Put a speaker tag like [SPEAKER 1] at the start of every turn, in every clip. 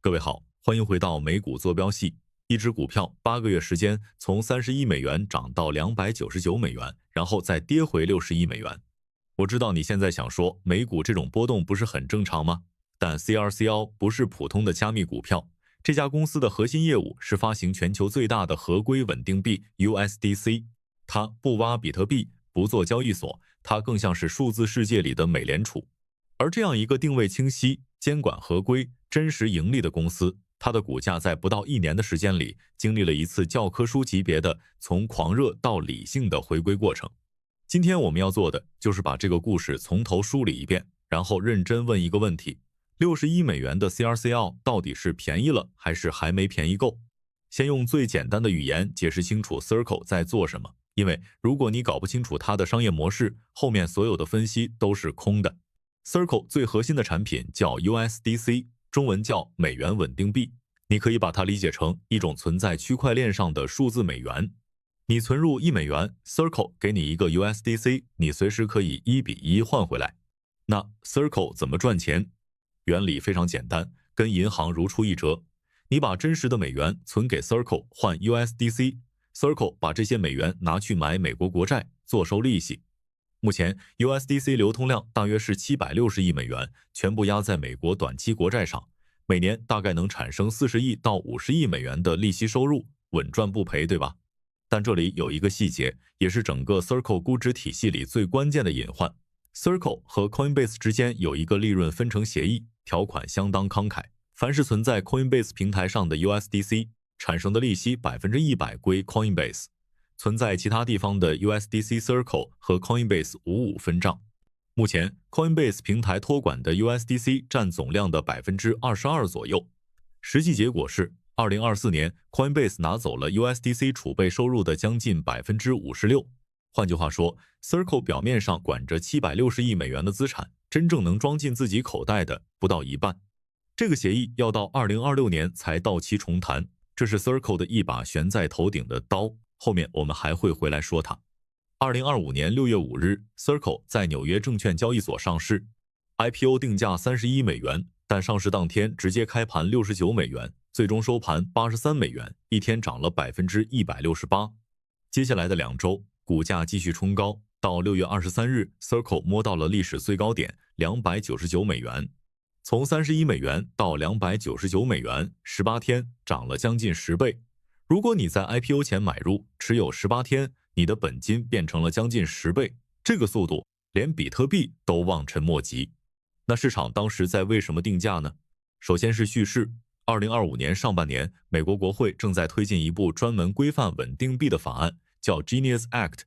[SPEAKER 1] 各位好，歡迎回到美股坐標系。一隻股票8個月時間從31美元漲到299美元，然後再跌回61美元。我知道你現在想說，美股這種波動不是很正常嗎？但 CRCL 不是普通的加密股票，這家公司的核心業務是發行全球最大的合規穩定幣 USDC。它不挖比特幣，不做交易所，它更像是數字世界裡的美聯儲。而這樣一個定位清晰、監管合規、真實盈利的公司，它的股價在不到1年的時間裡，經歷了一次教科書級別的從狂熱到理性的回歸過程。今天我們要做的就是把這個故事從頭梳理一遍，然後認真問一個問題：61美元的 CRCL 到底是便宜了還是還沒便宜夠？先用最簡單的語言解釋清楚 Circle 在做什麼，因為如果你搞不清楚它的商業模式，後面所有的分析都是空的。Circle 最核心的產品叫 USDC， 中文叫美元穩定幣。你可以把它理解成一種存在區塊鏈上的數字美元。你存入1美元 ，Circle 給你一個 USDC， 你隨時可以1比1換回來。那 Circle 怎麼賺錢？原理非常簡單，跟銀行如出一轍。你把真實的美元存給 Circle 換 USDC，Circle 把這些美元拿去買美國國債，坐收利息。目前 USDC 流通量大約是760億美元，全部壓在美國短期國債上，每年大概能產生40億到50億美元的利息收入，穩賺不賠，對吧？但這裡有一個細節，也是整個 Circle 估值體系裡最關鍵的隱患。Circle 和 Coinbase 之間有一個利潤分成協議，條款相當慷慨，凡是存在 Coinbase 平台上的 USDC 產生的利息100%歸 Coinbase。存在其他地方的 USDC Circle 和 Coinbase 55分賬。目前 Coinbase 平台托管的 USDC 占總量的22%左右。實際結果是2024年 Coinbase 拿走了 USDC 儲備收入的將近56%。換句話說 ，Circle 表面上管着760億美元的資產，真正能裝進自己口袋的不到一半。這個協議要到2026年才到期重談，這是 Circle 的一把懸在頭頂的刀。後面我們還會回來說它。2025年6月5日 ，Circle 在紐約證券交易所上市 ，IPO 定價31美元，但上市當天直接開盤69美元，最終收盤83美元，一天漲了168%。接下來的2周，股價繼續衝高，到6月23日 ，Circle 摸到了歷史最高點299美元，從31美元到299美元，18天漲了將近10倍。如果你在 IPO 前買入，持有18天，你的本金變成了将近10倍，這個速度連比特幣都望塵莫及。那市場當時在為什麼定價呢？首先是敘事，2025年上半年，美國國會正在推進一部專門規範穩定幣的法案，叫 Genius Act。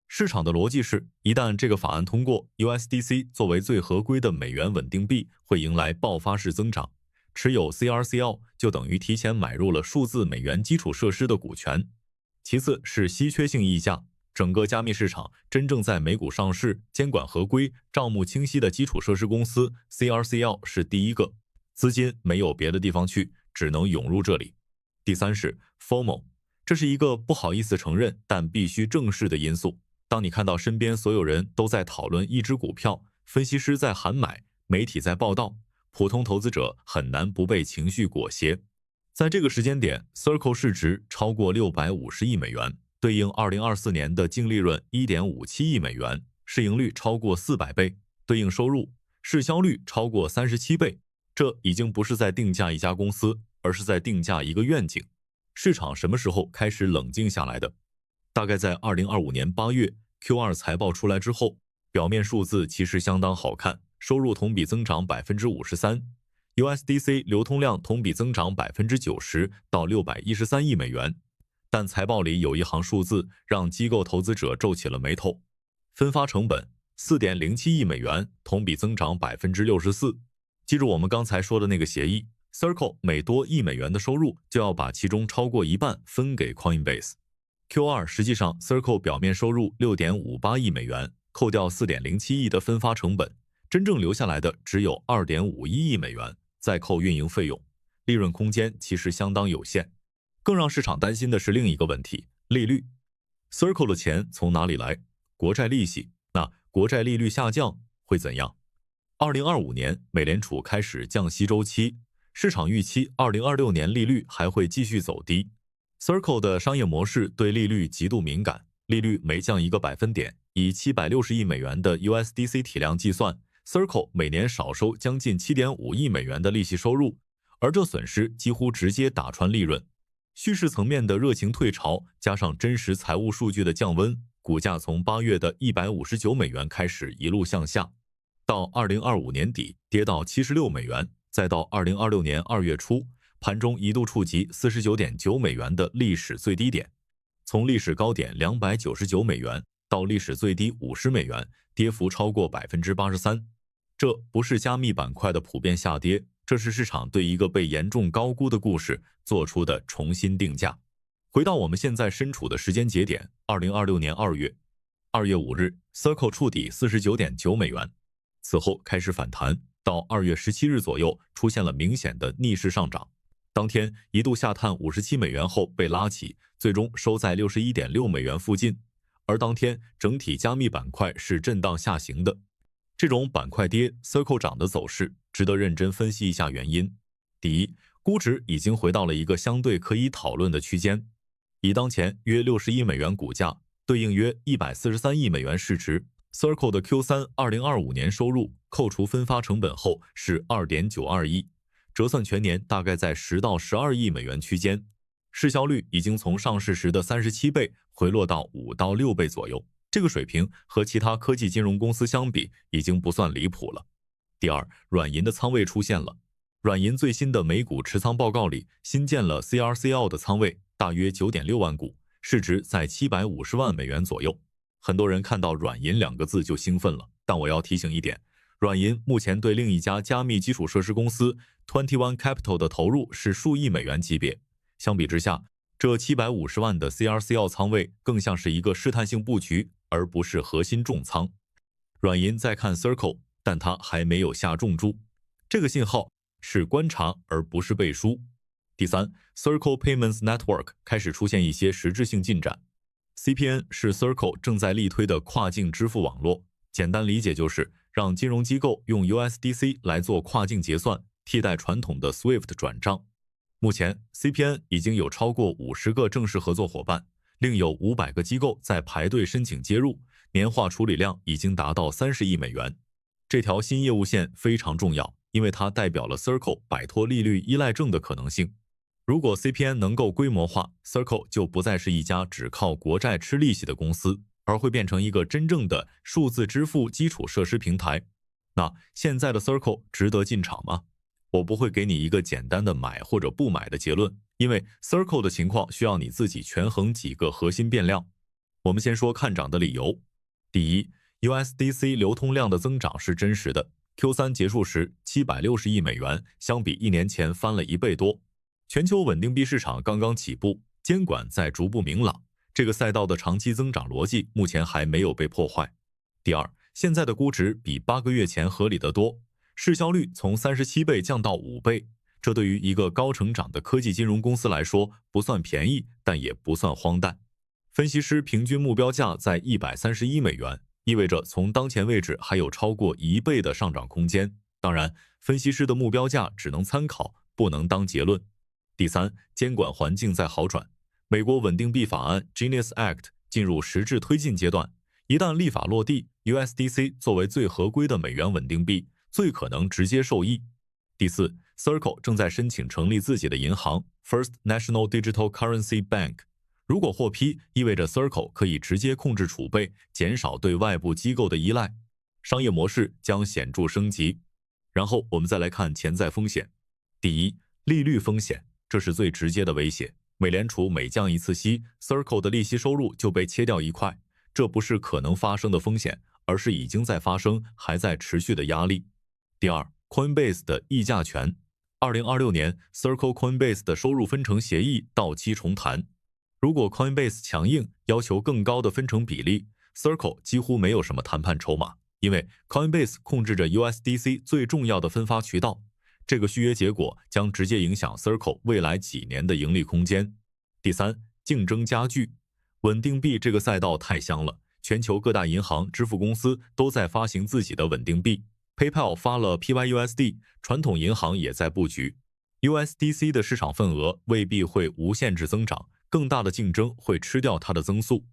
[SPEAKER 1] 市場的邏輯是，一旦這個法案通過 ，USDC 作為最合規的美元穩定幣，會迎來爆發式增長。持有 CRCL 就等於提前買入了數字美元基礎設施的股權。其次是稀缺性溢價，整個加密市場真正在美股上市、監管合規、賬目清晰的基礎設施公司 CRCL 是第一個，資金沒有別的地方去，只能湧入這裡。第三是 FOMO， 這是一個不好意思承認但必須正視的因素。當你看到身邊所有人都在討論一隻股票，分析師在喊買，媒體在報道，普通投資者很難不被情緒裹挾。在這個時間點 ，Circle 市值超過650億美元，對應2024年的淨利潤 1.57 億美元，市盈率超過400倍，對應收入市銷率超過37倍。這已經不是在定價一家公司，而是在定價一個願景。市場什麼時候開始冷靜下來的？大概在2025年8月 Q2 財報出來之後，表面數字其實相當好看。收入同比增長 53%，USDC 流通量同比增長 90% 到613億美元。但財報裡有一行數字讓機構投資者皺起了眉頭，分發成本 4.07 億美元，同比增長 64%。記住我們剛才說的那個協議 ，Circle 每多1美元的收入就要把其中超過一半分給 Coinbase。Q2 實際上 Circle 表面收入 6.58 億美元，扣掉 4.07 億的分發成本，真正留下來的只有 2.51 億美元，再扣運營費用，利潤空間其實相當有限。更讓市場擔心的是另一個問題，利率。Circle 的錢從哪裡來？國債利息。那國債利率下降會怎樣？2025年美聯儲開始降息週期市場預期2026年利率還會繼續走低。Circle 的商業模式對利率極度敏感，利率每降1個百分點，以760億美元的 USDC 體量計算， Circle 每年少收將近7.5億美元的利息收入，而這損失幾乎直接打穿利潤。敘事層面的熱情退潮，加上真實財務數據的降溫，股價從8月的159美元開始一路向下，到2025年底跌到76美元，再到2026年2月初，盤中一度觸及49.9美元的歷史最低點。從歷史高點299美元到歷史最低50美元，跌幅超過83%。這不是加密板塊的普遍下跌，這是市場對一個被嚴重高估的故事做出的重新定價。回到我們現在身處的時間節點，2026年2月5日 ，Circle 觸底49.9美元，此後開始反彈，到2月17日左右出現了明顯的逆勢上漲。當天一度下探57美元後被拉起，最終收在61.6美元附近。而當天整體加密板塊是震盪下行的。這種板塊跌 ，Circle 漲的走勢值得認真分析一下原因。第一，估值已經回到了一個相對可以討論的區間。以當前約60億美元股價，對應約143億美元市值 ，Circle 的 Q3 2025年收入扣除分發成本後是2.92億，折算全年大概在10到12億美元區間。市銷率已經從上市時的37倍回落到5到6倍左右。這個水平和其他科技金融公司相比，已經不算離譜了。第二，軟銀的倉位出現了。軟銀最新的美股持倉報告裡新建了 CRCL 的倉位，大約 9.6 萬股，市值在750萬美元左右。很多人看到軟銀2個字就興奮了，但我要提醒一點，軟銀目前對另一家加密基礎設施公司 21 Capital 的投入是數億美元級別。相比之下，這750萬的 CRCL 倉位更像是一個試探性布局，而不是核心重倉。軟銀在看 Circle， 但它還沒有下重注，這個信號是觀察而不是背書。第三 ，Circle Payments Network 開始出現一些實質性進展。CPN 是 Circle 正在力推的跨境支付網絡，簡單理解就是讓金融機構用 USDC 來做跨境結算，替代傳統的 SWIFT 轉賬。目前 CPN 已經有超過50個正式合作夥伴，另有500個機構在排隊申請接入，年化處理量已經達到30億美元。這條新業務線非常重要，因為它代表了 Circle 擺脫利率依賴症的可能性。如果 CPN 能夠規模化， Circle 就不再是一家只靠國債吃利息的公司，而會變成一個真正的數字支付基礎設施平台。那現在的 Circle 值得進場嗎？我不會給你一個簡單的買或者不買的結論，因為 Circle 的情況需要你自己權衡幾個核心變量。我們先說看漲的理由。第一， USDC 流通量的增長是真實的， Q3 結束時760億美元，相比1年前翻了1倍多。全球穩定幣市場剛剛起步，監管在逐步明朗，這個賽道的長期增長邏輯目前還沒有被破壞。第二，現在的估值比8個月前合理得多，市銷率從37倍降到5倍，這對於一個高成長的科技金融公司來說不算便宜，但也不算荒誕。分析師平均目標價在131美元，意味着從當前位置還有超過1倍的上漲空間。當然，分析師的目標價只能參考，不能當結論。第三，監管環境在好轉，美國穩定幣法案 Genius Act 進入實質推進階段，一旦立法落地， USDC 作為最合規的美元穩定幣，最可能直接受益。第四， Circle 正在申請成立自己的銀行 First National Digital Currency Bank， 如果獲批，意味着 Circle 可以直接控制儲備，減少對外部機構的依賴，商業模式將顯著升級。然後我們再來看潛在風險。第一，利率風險，這是最直接的威脅。美聯儲每降一次息， Circle 的利息收入就被切掉一塊，這不是可能發生的風險，而是已經在发生，還在持續的壓力。第二， Coinbase 的議價權。2026年 Circle Coinbase 的收入分成協議到期重談，如果 Coinbase 強硬要求更高的分成比例， Circle 幾乎沒有什麼談判籌碼，因為 Coinbase 控制着 USDC 最重要的分發渠道。這個續約結果將直接影響 Circle 未來幾年的盈利空間。第三，競爭加劇。穩定幣這個賽道太香了，全球各大銀行、支付公司都在發行自己的穩定幣。PayPal 發了 PYUSD， 傳統銀行也在布局。USDC 的市場份額未必會無限制增長，更大的競爭會吃掉它的增速。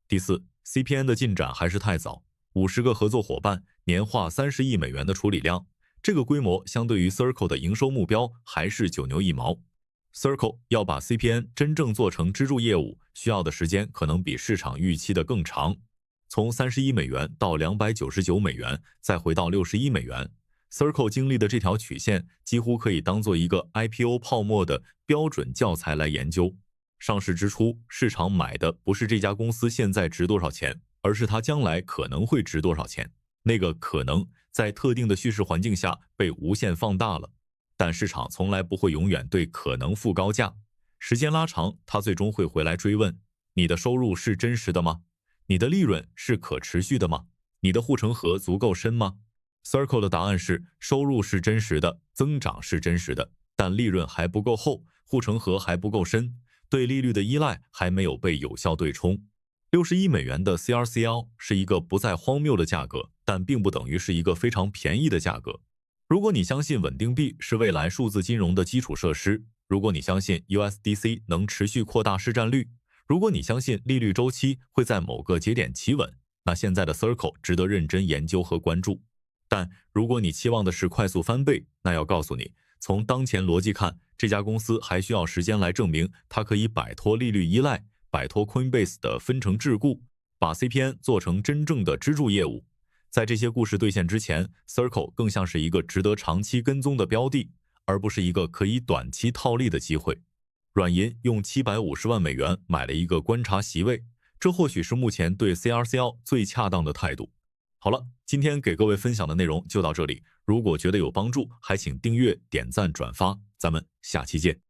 [SPEAKER 1] 第四 ，CPN 的進展還是太早，50個合作夥伴，年化30億美元的處理量，這個規模相對於 Circle 的營收目標還是九牛一毛。Circle 要把 CPN 真正做成支柱業務，需要的時間可能比市場預期的更長。從31美元到299美元，再回到61美元。Circle 經歷的這條曲線幾乎可以當做一個 IPO 泡沫的標準教材來研究。上市之初，市場買的不是這家公司現在值多少錢，而是它將來可能會值多少錢。那個可能在特定的敘事環境下被無限放大了，但市場從來不會永遠對可能付高價。時間拉長，它最終會回來追問：你的收入是真實的嗎？你的利潤是可持續的嗎？你的護城河足夠深嗎？Circle 的答案是：收入是真實的，增長是真實的，但利潤還不夠厚，護城河還不夠深，對利率的依賴還沒有被有效對沖。61美元的 CRCL 是一個不再荒謬的價格，但並不等於是一個非常便宜的價格。如果你相信穩定幣是未來數字金融的基礎設施，如果你相信 USDC 能持續擴大市占率，如果你相信利率周期會在某個節點企穩，那現在的 Circle 值得認真研究和關注。但如果你期望的是快速翻倍，那要告訴你，從當前邏輯看，這家公司還需要時間來證明它可以擺脫利率依賴，擺脫 Coinbase 的分成桎梏，把 CPN 做成真正的支柱業務。在這些故事兌現之前， Circle 更像是一個值得長期跟蹤的標的，而不是一個可以短期套利的機會。軟銀用750萬美元買了一個觀察席位，這或許是目前對 CRCL 最恰當的態度。好了，今天給各位分享的內容就到這裡。如果覺得有幫助，還請訂閱、點讚、轉發。咱們下期見。